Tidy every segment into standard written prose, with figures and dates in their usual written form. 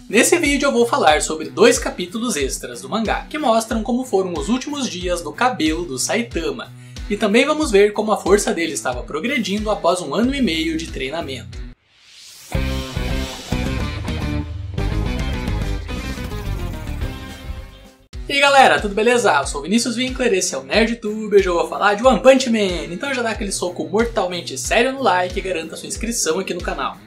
Nesse vídeo eu vou falar sobre 2 capítulos extras do mangá, que mostram como foram os últimos dias do cabelo do Saitama, e também vamos ver como a força dele estava progredindo após 1 ano e meio de treinamento. E aí galera, tudo beleza? Eu sou o Vinícius Winkler, esse é o NerdTube, hoje eu vou falar de One Punch Man, então já dá aquele soco mortalmente sério no like e garanta sua inscrição aqui no canal.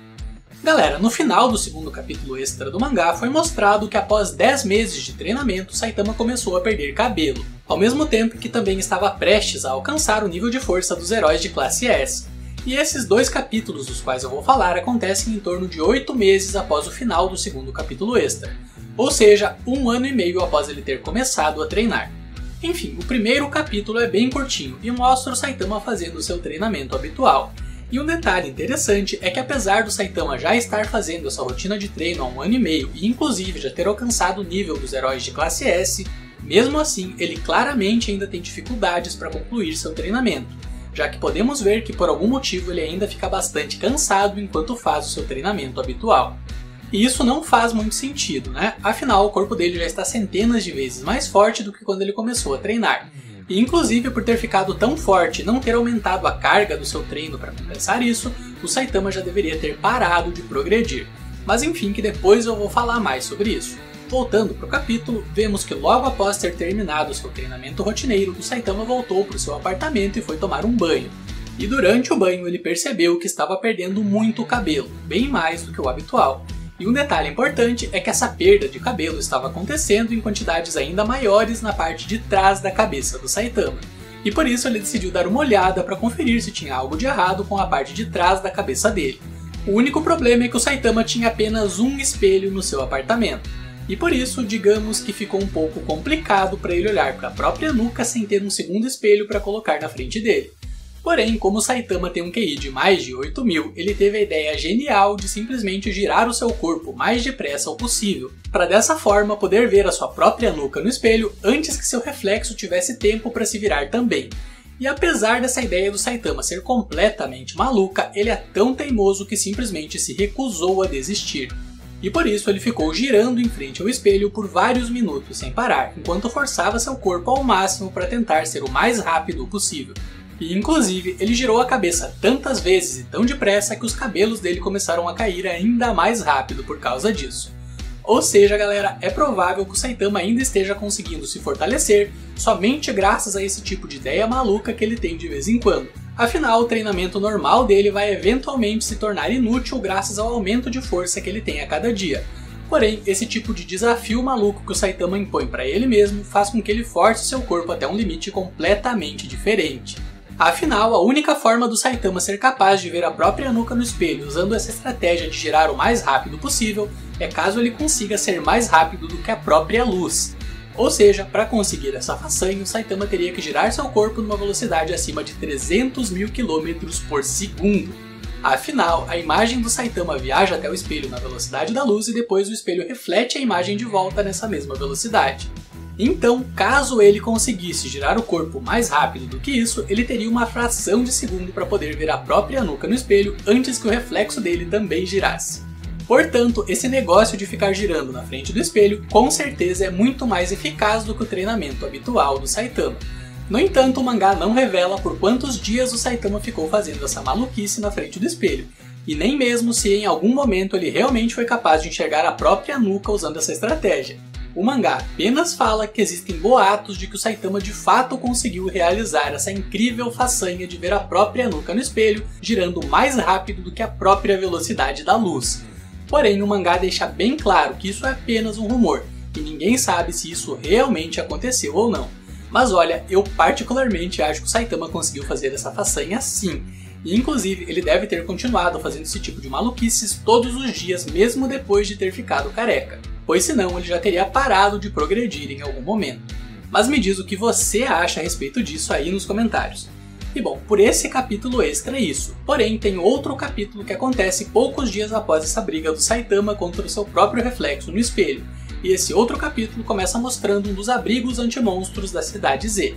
Galera, no final do segundo capítulo extra do mangá foi mostrado que após 10 meses de treinamento, Saitama começou a perder cabelo, ao mesmo tempo que também estava prestes a alcançar o nível de força dos heróis de classe S. E esses 2 capítulos dos quais eu vou falar acontecem em torno de 8 meses após o final do segundo capítulo extra, ou seja, 1 ano e meio após ele ter começado a treinar. Enfim, o primeiro capítulo é bem curtinho e mostra o Saitama fazendo seu treinamento habitual. E um detalhe interessante é que apesar do Saitama já estar fazendo essa rotina de treino há 1 ano e meio e inclusive já ter alcançado o nível dos heróis de classe S, mesmo assim ele claramente ainda tem dificuldades para concluir seu treinamento, já que podemos ver que por algum motivo ele ainda fica bastante cansado enquanto faz o seu treinamento habitual. E isso não faz muito sentido, né? Afinal, o corpo dele já está centenas de vezes mais forte do que quando ele começou a treinar. E inclusive por ter ficado tão forte e não ter aumentado a carga do seu treino para compensar isso, o Saitama já deveria ter parado de progredir. Mas enfim, que depois eu vou falar mais sobre isso. Voltando para o capítulo, vemos que logo após ter terminado seu treinamento rotineiro, o Saitama voltou para o seu apartamento e foi tomar um banho. E durante o banho ele percebeu que estava perdendo muito cabelo, bem mais do que o habitual. E um detalhe importante é que essa perda de cabelo estava acontecendo em quantidades ainda maiores na parte de trás da cabeça do Saitama. E por isso ele decidiu dar uma olhada para conferir se tinha algo de errado com a parte de trás da cabeça dele. O único problema é que o Saitama tinha apenas um espelho no seu apartamento. E por isso, digamos que ficou um pouco complicado para ele olhar para a própria nuca sem ter um segundo espelho para colocar na frente dele. Porém, como o Saitama tem um QI de mais de 8.000, ele teve a ideia genial de simplesmente girar o seu corpo o mais depressa possível, para dessa forma poder ver a sua própria nuca no espelho antes que seu reflexo tivesse tempo para se virar também. E apesar dessa ideia do Saitama ser completamente maluca, ele é tão teimoso que simplesmente se recusou a desistir. E por isso ele ficou girando em frente ao espelho por vários minutos sem parar, enquanto forçava seu corpo ao máximo para tentar ser o mais rápido possível. E inclusive, ele girou a cabeça tantas vezes e tão depressa que os cabelos dele começaram a cair ainda mais rápido por causa disso. Ou seja, galera, é provável que o Saitama ainda esteja conseguindo se fortalecer somente graças a esse tipo de ideia maluca que ele tem de vez em quando. Afinal, o treinamento normal dele vai eventualmente se tornar inútil graças ao aumento de força que ele tem a cada dia. Porém, esse tipo de desafio maluco que o Saitama impõe para ele mesmo faz com que ele force seu corpo até um limite completamente diferente. Afinal, a única forma do Saitama ser capaz de ver a própria nuca no espelho usando essa estratégia de girar o mais rápido possível é caso ele consiga ser mais rápido do que a própria luz. Ou seja, para conseguir essa façanha, o Saitama teria que girar seu corpo numa velocidade acima de 300.000 km por segundo. Afinal, a imagem do Saitama viaja até o espelho na velocidade da luz e depois o espelho reflete a imagem de volta nessa mesma velocidade. Então, caso ele conseguisse girar o corpo mais rápido do que isso, ele teria uma fração de segundo para poder ver a própria nuca no espelho antes que o reflexo dele também girasse. Portanto, esse negócio de ficar girando na frente do espelho com certeza é muito mais eficaz do que o treinamento habitual do Saitama. No entanto, o mangá não revela por quantos dias o Saitama ficou fazendo essa maluquice na frente do espelho, e nem mesmo se em algum momento ele realmente foi capaz de enxergar a própria nuca usando essa estratégia. O mangá apenas fala que existem boatos de que o Saitama de fato conseguiu realizar essa incrível façanha de ver a própria nuca no espelho girando mais rápido do que a própria velocidade da luz. Porém, o mangá deixa bem claro que isso é apenas um rumor, e ninguém sabe se isso realmente aconteceu ou não. Mas olha, eu particularmente acho que o Saitama conseguiu fazer essa façanha sim, e inclusive ele deve ter continuado fazendo esse tipo de maluquices todos os dias mesmo depois de ter ficado careca, pois senão ele já teria parado de progredir em algum momento. Mas me diz o que você acha a respeito disso aí nos comentários. E bom, por esse capítulo extra é isso, porém tem outro capítulo que acontece poucos dias após essa briga do Saitama contra o seu próprio reflexo no espelho, e esse outro capítulo começa mostrando um dos abrigos anti-monstros da cidade Z.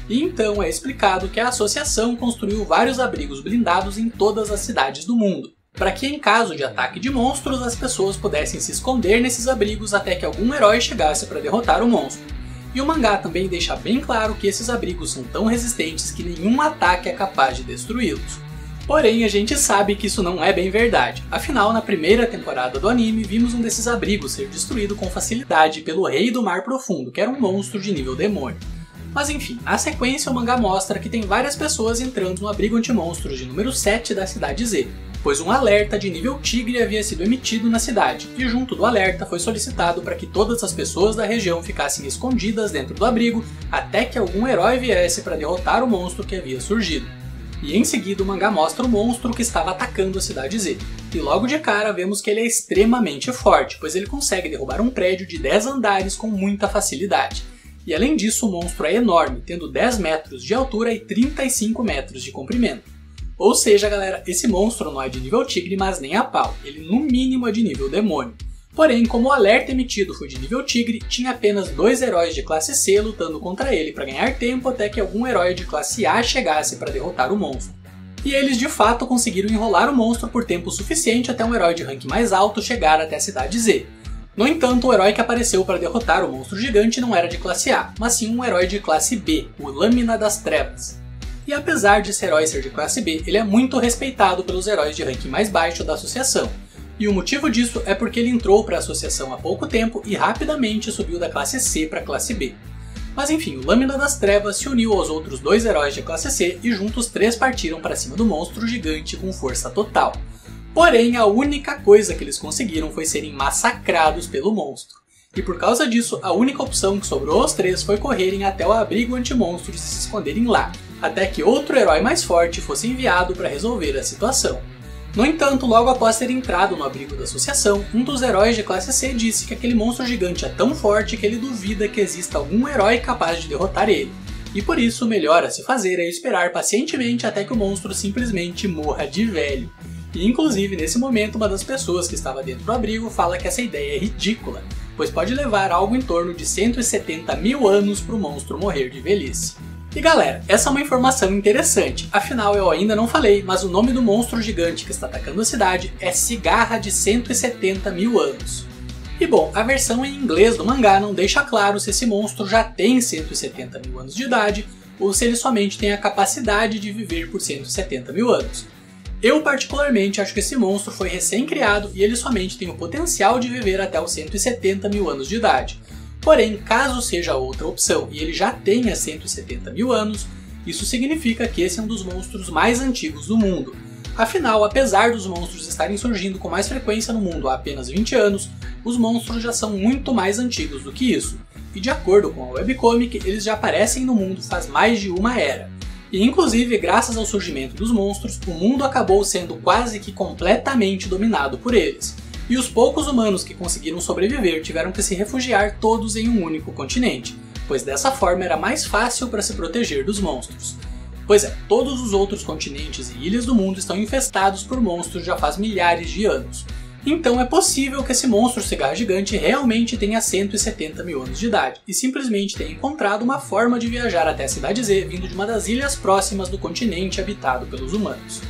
E então é explicado que a associação construiu vários abrigos blindados em todas as cidades do mundo. para que em caso de ataque de monstros as pessoas pudessem se esconder nesses abrigos até que algum herói chegasse para derrotar o monstro. E o mangá também deixa bem claro que esses abrigos são tão resistentes que nenhum ataque é capaz de destruí-los. Porém, a gente sabe que isso não é bem verdade, afinal na primeira temporada do anime vimos um desses abrigos ser destruído com facilidade pelo Rei do Mar Profundo, que era um monstro de nível demônio. Mas enfim, na sequência o mangá mostra que tem várias pessoas entrando no abrigo anti-monstros de número 7 da cidade Z, pois um alerta de nível Tigre havia sido emitido na cidade, e junto do alerta foi solicitado para que todas as pessoas da região ficassem escondidas dentro do abrigo até que algum herói viesse para derrotar o monstro que havia surgido. E em seguida o mangá mostra o monstro que estava atacando a cidade Z, e logo de cara vemos que ele é extremamente forte, pois ele consegue derrubar um prédio de 10 andares com muita facilidade. E além disso o monstro é enorme, tendo 10 metros de altura e 35 metros de comprimento. Ou seja, galera, esse monstro não é de nível Tigre, mas nem a pau, ele no mínimo é de nível Demônio. Porém, como o alerta emitido foi de nível Tigre, tinha apenas 2 heróis de classe C lutando contra ele para ganhar tempo até que algum herói de classe A chegasse para derrotar o monstro. E eles de fato conseguiram enrolar o monstro por tempo suficiente até um herói de rank mais alto chegar até a cidade Z. No entanto, o herói que apareceu para derrotar o monstro gigante não era de classe A, mas sim um herói de classe B, o Lâmina das Trevas. E apesar de esse herói ser de classe B, ele é muito respeitado pelos heróis de ranking mais baixo da associação. E o motivo disso é porque ele entrou para a associação há pouco tempo e rapidamente subiu da classe C para a classe B. Mas enfim, o Lâmina das Trevas se uniu aos outros 2 heróis de classe C e juntos 3 partiram para cima do monstro gigante com força total. Porém, a única coisa que eles conseguiram foi serem massacrados pelo monstro. E por causa disso, a única opção que sobrou aos 3 foi correrem até o abrigo anti-monstros e se esconderem lá, até que outro herói mais forte fosse enviado para resolver a situação. No entanto, logo após ter entrado no abrigo da associação, um dos heróis de classe C disse que aquele monstro gigante é tão forte que ele duvida que exista algum herói capaz de derrotar ele. E por isso, o melhor a se fazer é esperar pacientemente até que o monstro simplesmente morra de velho. E inclusive, nesse momento, uma das pessoas que estava dentro do abrigo fala que essa ideia é ridícula, pois pode levar algo em torno de 170 mil anos para o monstro morrer de velhice. E galera, essa é uma informação interessante, afinal eu ainda não falei, mas o nome do monstro gigante que está atacando a cidade é Cigarra de 170 mil anos. E bom, a versão em inglês do mangá não deixa claro se esse monstro já tem 170 mil anos de idade, ou se ele somente tem a capacidade de viver por 170 mil anos. Eu particularmente acho que esse monstro foi recém-criado e ele somente tem o potencial de viver até os 170 mil anos de idade. Porém, caso seja outra opção e ele já tenha 170 mil anos, isso significa que esse é um dos monstros mais antigos do mundo. Afinal, apesar dos monstros estarem surgindo com mais frequência no mundo há apenas 20 anos, os monstros já são muito mais antigos do que isso. E de acordo com a webcomic, eles já aparecem no mundo faz mais de uma era. E inclusive, graças ao surgimento dos monstros, o mundo acabou sendo quase que completamente dominado por eles. E os poucos humanos que conseguiram sobreviver tiveram que se refugiar todos em um único continente, pois dessa forma era mais fácil para se proteger dos monstros. Pois é, todos os outros continentes e ilhas do mundo estão infestados por monstros já faz milhares de anos. Então é possível que esse monstro cigarra gigante realmente tenha 170 mil anos de idade, e simplesmente tenha encontrado uma forma de viajar até a Cidade Z vindo de uma das ilhas próximas do continente habitado pelos humanos.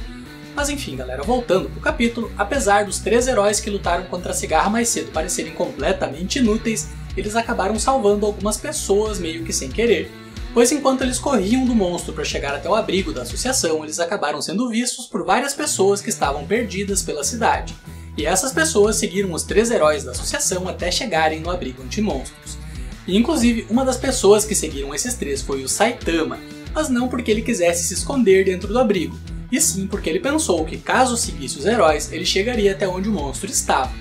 Mas enfim galera, voltando pro capítulo, apesar dos 3 heróis que lutaram contra a Cigarra mais cedo parecerem completamente inúteis, eles acabaram salvando algumas pessoas meio que sem querer. Pois enquanto eles corriam do monstro para chegar até o abrigo da associação, eles acabaram sendo vistos por várias pessoas que estavam perdidas pela cidade. E essas pessoas seguiram os 3 heróis da associação até chegarem no abrigo anti-monstros. E inclusive, uma das pessoas que seguiram esses 3 foi o Saitama, mas não porque ele quisesse se esconder dentro do abrigo, e sim porque ele pensou que caso seguisse os heróis, ele chegaria até onde o monstro estava.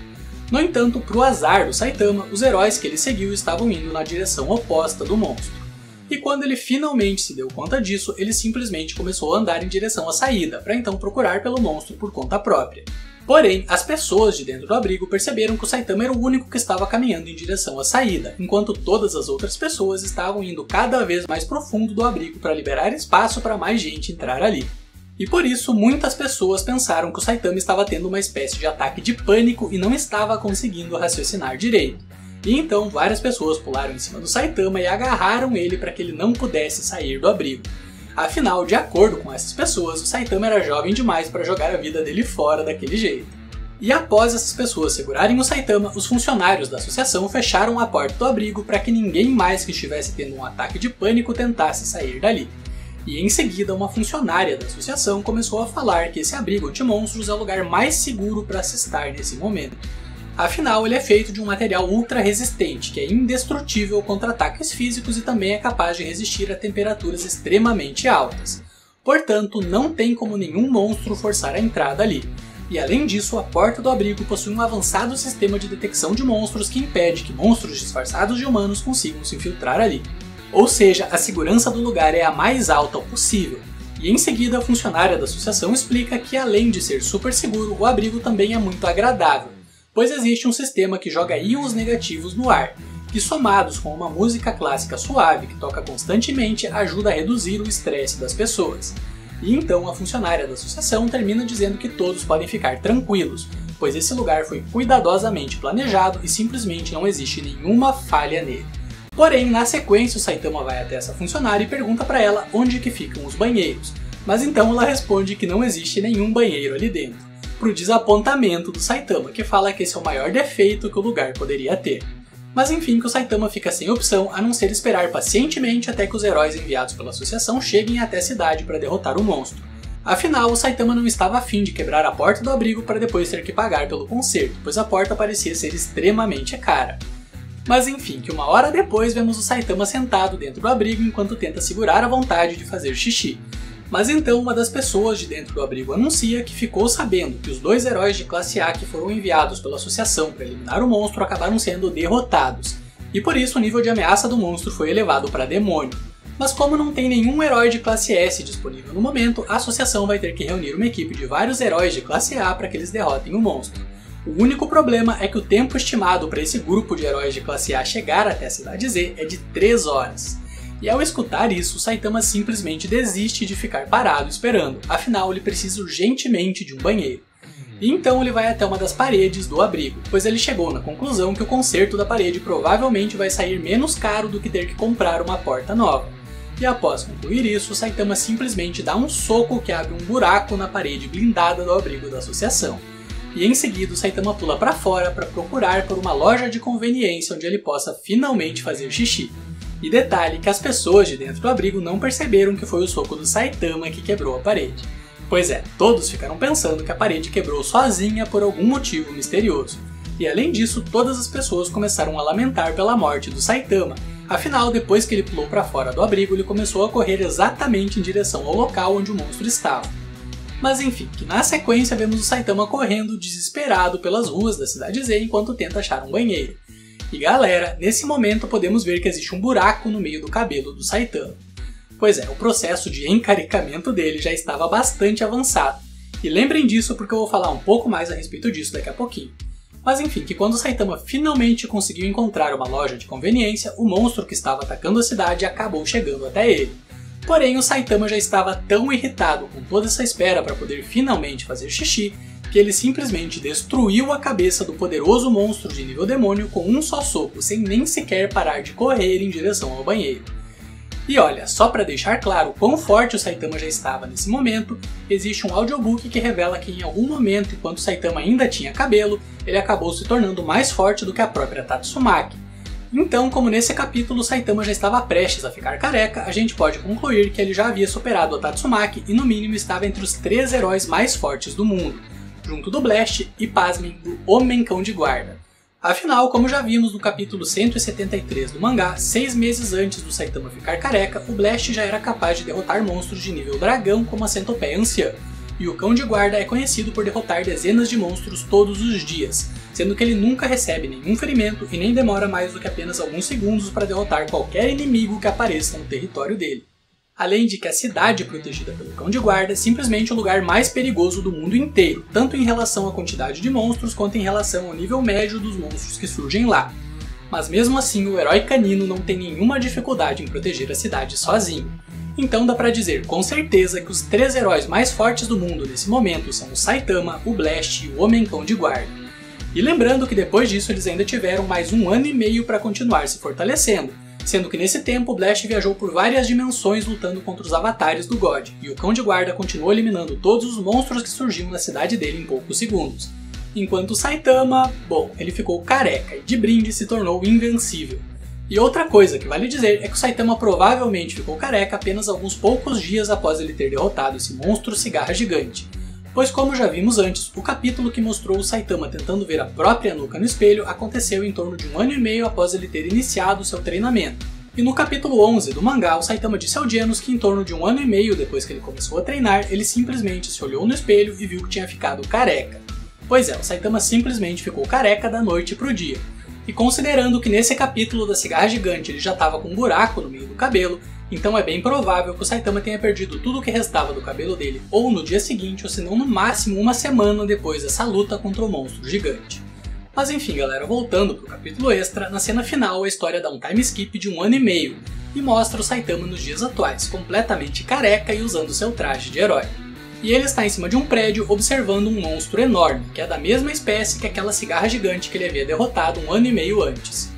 No entanto, pro azar do Saitama, os heróis que ele seguiu estavam indo na direção oposta do monstro. E quando ele finalmente se deu conta disso, ele simplesmente começou a andar em direção à saída, para então procurar pelo monstro por conta própria. Porém, as pessoas de dentro do abrigo perceberam que o Saitama era o único que estava caminhando em direção à saída, enquanto todas as outras pessoas estavam indo cada vez mais profundo do abrigo para liberar espaço para mais gente entrar ali. E por isso, muitas pessoas pensaram que o Saitama estava tendo uma espécie de ataque de pânico e não estava conseguindo raciocinar direito. E então, várias pessoas pularam em cima do Saitama e agarraram ele para que ele não pudesse sair do abrigo. Afinal, de acordo com essas pessoas, o Saitama era jovem demais para jogar a vida dele fora daquele jeito. E após essas pessoas segurarem o Saitama, os funcionários da associação fecharam a porta do abrigo para que ninguém mais que estivesse tendo um ataque de pânico tentasse sair dali. E em seguida, uma funcionária da associação começou a falar que esse abrigo anti-monstros é o lugar mais seguro para se estar nesse momento. Afinal, ele é feito de um material ultra resistente, que é indestrutível contra ataques físicos e também é capaz de resistir a temperaturas extremamente altas. Portanto, não tem como nenhum monstro forçar a entrada ali. E além disso, a porta do abrigo possui um avançado sistema de detecção de monstros que impede que monstros disfarçados de humanos consigam se infiltrar ali. Ou seja, a segurança do lugar é a mais alta possível. E em seguida, a funcionária da associação explica que além de ser super seguro, o abrigo também é muito agradável, pois existe um sistema que joga íons negativos no ar, que somados com uma música clássica suave que toca constantemente ajuda a reduzir o estresse das pessoas. E então a funcionária da associação termina dizendo que todos podem ficar tranquilos, pois esse lugar foi cuidadosamente planejado e simplesmente não existe nenhuma falha nele. Porém, na sequência, o Saitama vai até essa funcionária e pergunta para ela onde que ficam os banheiros, mas então ela responde que não existe nenhum banheiro ali dentro, pro desapontamento do Saitama, que fala que esse é o maior defeito que o lugar poderia ter. Mas enfim, que o Saitama fica sem opção a não ser esperar pacientemente até que os heróis enviados pela associação cheguem até a cidade para derrotar o monstro. Afinal, o Saitama não estava afim de quebrar a porta do abrigo para depois ter que pagar pelo conserto, pois a porta parecia ser extremamente cara. Mas enfim, que uma hora depois vemos o Saitama sentado dentro do abrigo enquanto tenta segurar a vontade de fazer xixi. Mas então uma das pessoas de dentro do abrigo anuncia que ficou sabendo que os dois heróis de classe A que foram enviados pela associação para eliminar o monstro acabaram sendo derrotados, e por isso o nível de ameaça do monstro foi elevado para demônio. Mas como não tem nenhum herói de classe S disponível no momento, a associação vai ter que reunir uma equipe de vários heróis de classe A para que eles derrotem o monstro. O único problema é que o tempo estimado para esse grupo de heróis de classe A chegar até a cidade Z é de 3 horas. E ao escutar isso, o Saitama simplesmente desiste de ficar parado esperando, afinal ele precisa urgentemente de um banheiro. E então ele vai até uma das paredes do abrigo, pois ele chegou na conclusão que o conserto da parede provavelmente vai sair menos caro do que ter que comprar uma porta nova. E após concluir isso, o Saitama simplesmente dá um soco que abre um buraco na parede blindada do abrigo da associação. E em seguida o Saitama pula para fora para procurar por uma loja de conveniência onde ele possa finalmente fazer xixi. E detalhe que as pessoas de dentro do abrigo não perceberam que foi o soco do Saitama que quebrou a parede. Pois é, todos ficaram pensando que a parede quebrou sozinha por algum motivo misterioso. E além disso, todas as pessoas começaram a lamentar pela morte do Saitama. Afinal, depois que ele pulou para fora do abrigo, ele começou a correr exatamente em direção ao local onde o monstro estava. Mas enfim, que na sequência vemos o Saitama correndo desesperado pelas ruas da cidade Z enquanto tenta achar um banheiro. E galera, nesse momento podemos ver que existe um buraco no meio do cabelo do Saitama. Pois é, o processo de encaricamento dele já estava bastante avançado. E lembrem disso porque eu vou falar um pouco mais a respeito disso daqui a pouquinho. Mas enfim, que quando o Saitama finalmente conseguiu encontrar uma loja de conveniência, o monstro que estava atacando a cidade acabou chegando até ele. Porém, o Saitama já estava tão irritado com toda essa espera para poder finalmente fazer xixi, que ele simplesmente destruiu a cabeça do poderoso monstro de nível demônio com um só soco, sem nem sequer parar de correr em direção ao banheiro. E olha, só para deixar claro quão forte o Saitama já estava nesse momento, existe um audiobook que revela que em algum momento, enquanto o Saitama ainda tinha cabelo, ele acabou se tornando mais forte do que a própria Tatsumaki. Então, como nesse capítulo o Saitama já estava prestes a ficar careca, a gente pode concluir que ele já havia superado a Tatsumaki e no mínimo estava entre os 3 heróis mais fortes do mundo, junto do Blast e, pasmem, do Homem Cão de Guarda. Afinal, como já vimos no capítulo 173 do mangá, 6 meses antes do Saitama ficar careca, o Blast já era capaz de derrotar monstros de nível dragão como a Centopeia Anciã, e o Cão de Guarda é conhecido por derrotar dezenas de monstros todos os dias, sendo que ele nunca recebe nenhum ferimento e nem demora mais do que apenas alguns segundos para derrotar qualquer inimigo que apareça no território dele. Além de que a cidade protegida pelo Cão de Guarda é simplesmente o lugar mais perigoso do mundo inteiro, tanto em relação à quantidade de monstros quanto em relação ao nível médio dos monstros que surgem lá. Mas mesmo assim, o herói canino não tem nenhuma dificuldade em proteger a cidade sozinho. Então dá pra dizer com certeza que os 3 heróis mais fortes do mundo nesse momento são o Saitama, o Blast e o Homem Cão de Guarda. E lembrando que depois disso eles ainda tiveram mais 1 ano e meio para continuar se fortalecendo, sendo que nesse tempo Blast viajou por várias dimensões lutando contra os avatares do God, e o cão de guarda continuou eliminando todos os monstros que surgiam na cidade dele em poucos segundos. Enquanto o Saitama, bom, ele ficou careca e de brinde se tornou invencível. E outra coisa que vale dizer é que o Saitama provavelmente ficou careca apenas alguns poucos dias após ele ter derrotado esse monstro cigarra gigante. Pois como já vimos antes, o capítulo que mostrou o Saitama tentando ver a própria nuca no espelho aconteceu em torno de 1 ano e meio após ele ter iniciado seu treinamento. E no capítulo 11 do mangá, o Saitama disse ao Genos que em torno de 1 ano e meio depois que ele começou a treinar, ele simplesmente se olhou no espelho e viu que tinha ficado careca. Pois é, o Saitama simplesmente ficou careca da noite pro dia. E considerando que nesse capítulo da cigarra gigante ele já estava com um buraco no meio do cabelo, então é bem provável que o Saitama tenha perdido tudo o que restava do cabelo dele ou no dia seguinte, ou se não no máximo uma semana depois dessa luta contra o monstro gigante. Mas enfim galera, voltando pro capítulo extra, na cena final a história dá um time skip de 1 ano e meio e mostra o Saitama nos dias atuais, completamente careca e usando seu traje de herói. E ele está em cima de um prédio observando um monstro enorme, que é da mesma espécie que aquela cigarra gigante que ele havia derrotado 1 ano e meio antes.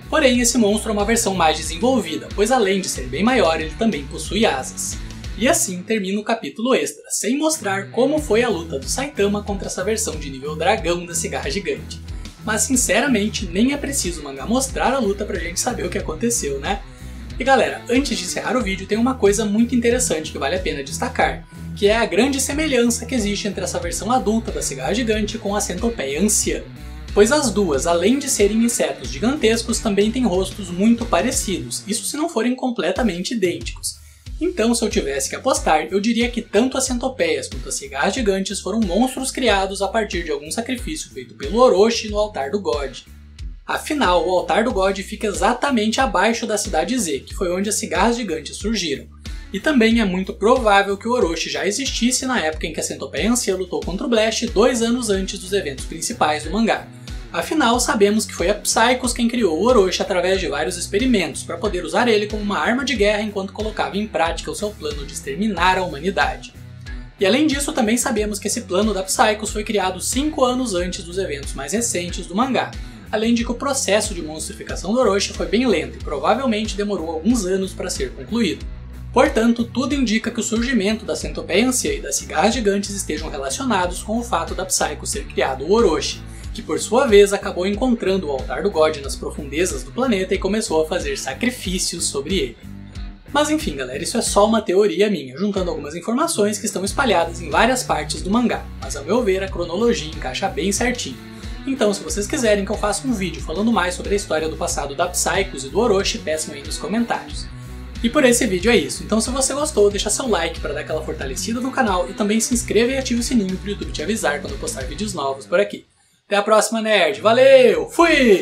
Porém, esse monstro é uma versão mais desenvolvida, pois além de ser bem maior, ele também possui asas. E assim termina o capítulo extra, sem mostrar como foi a luta do Saitama contra essa versão de nível dragão da cigarra gigante. Mas sinceramente, nem é preciso o mangá mostrar a luta pra gente saber o que aconteceu, né? E galera, antes de encerrar o vídeo, tem uma coisa muito interessante que vale a pena destacar, que é a grande semelhança que existe entre essa versão adulta da cigarra gigante com a centopeia anciã. Pois as duas, além de serem insetos gigantescos, também têm rostos muito parecidos, isso se não forem completamente idênticos. Então, se eu tivesse que apostar, eu diria que tanto as centopeias quanto as cigarras gigantes foram monstros criados a partir de algum sacrifício feito pelo Orochi no altar do God. Afinal, o altar do God fica exatamente abaixo da cidade Z, que foi onde as cigarras gigantes surgiram. E também é muito provável que o Orochi já existisse na época em que a centopeia anciã lutou contra o Blast 2 anos antes dos eventos principais do mangá. Afinal, sabemos que foi a Psychos quem criou o Orochi através de vários experimentos, para poder usar ele como uma arma de guerra enquanto colocava em prática o seu plano de exterminar a humanidade. E além disso, também sabemos que esse plano da Psychos foi criado 5 anos antes dos eventos mais recentes do mangá, além de que o processo de monstrificação do Orochi foi bem lento e provavelmente demorou alguns anos para ser concluído. Portanto, tudo indica que o surgimento da centopeia anciã e das cigarras gigantes estejam relacionados com o fato da Psychos ter criado o Orochi, que por sua vez acabou encontrando o altar do God nas profundezas do planeta e começou a fazer sacrifícios sobre ele. Mas enfim galera, isso é só uma teoria minha, juntando algumas informações que estão espalhadas em várias partes do mangá, mas ao meu ver a cronologia encaixa bem certinho. Então se vocês quiserem que eu faça um vídeo falando mais sobre a história do passado da Psychos e do Orochi, peçam aí nos comentários. E por esse vídeo é isso, então se você gostou, deixa seu like para dar aquela fortalecida no canal e também se inscreva e ative o sininho para o YouTube te avisar quando eu postar vídeos novos por aqui. Até a próxima, nerd. Valeu! Fui!